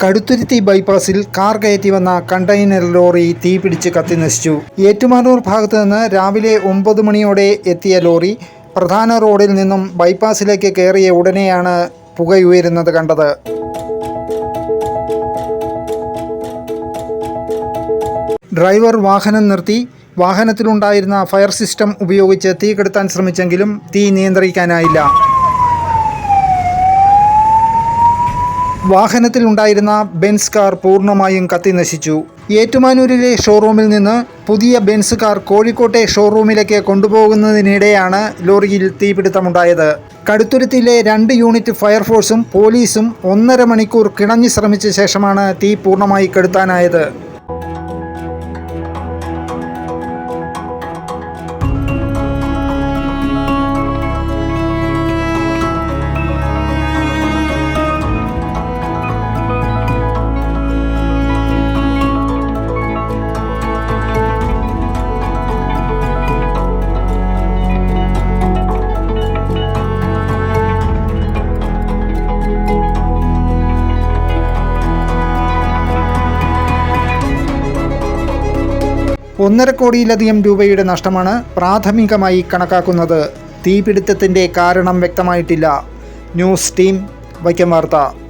Kaduthuruthy ബൈപ്പാസിൽ car കയറ്റി വന്ന container lorry തീപിടിച്ച് കത്തിനശിച്ചു. Ettumanoor ഭാഗത്ത് നിന്ന് രാവിലെ 9 മണിയോടെ എത്തിയ ലോറി പ്രധാന റോഡിൽ നിന്നും ബൈപ്പാസിലേക്ക് കയറിയ ഉടനെയാണ് പുകയുയരുന്നത് കണ്ടത്. ഡ്രൈവർ വാഹനം നിർത്തി വാഹനത്തിലുണ്ടായിരുന്ന ഫയർ സിസ്റ്റം ഉപയോഗിച്ച് തീ കെടുത്താൻ ശ്രമിച്ചെങ്കിലും തീ നിയന്ത്രിക്കാനായില്ല. വാഹനത്തിലുണ്ടായിരുന്ന ബെൻസ് കാർ പൂർണ്ണമായും കത്തിനശിച്ചു. ഏറ്റുമാനൂരിലെ ഷോറൂമിൽ നിന്ന് പുതിയ ബെൻസ് കാർ കോഴിക്കോട്ടെ ഷോറൂമിലേക്ക് കൊണ്ടുപോകുന്നതിനിടെയാണ് ലോറിയിൽ തീപിടുത്തമുണ്ടായത്. കടുത്തുരുത്തിയിലെ 2 യൂണിറ്റ് ഫയർഫോഴ്സും പോലീസും 1.5 മണിക്കൂർ കിണഞ്ഞു ശ്രമിച്ച ശേഷമാണ് തീ പൂർണ്ണമായി കെടുത്താനായത്. $1.5 കോടിയിലധികം രൂപയുടെ നഷ്ടമാണ് പ്രാഥമികമായി കണക്കാക്കുന്നത്. തീപിടുത്തത്തിൻ്റെ കാരണം വ്യക്തമായിട്ടില്ല. ന്യൂസ് ടീം, വൈക്കം വാർത്ത.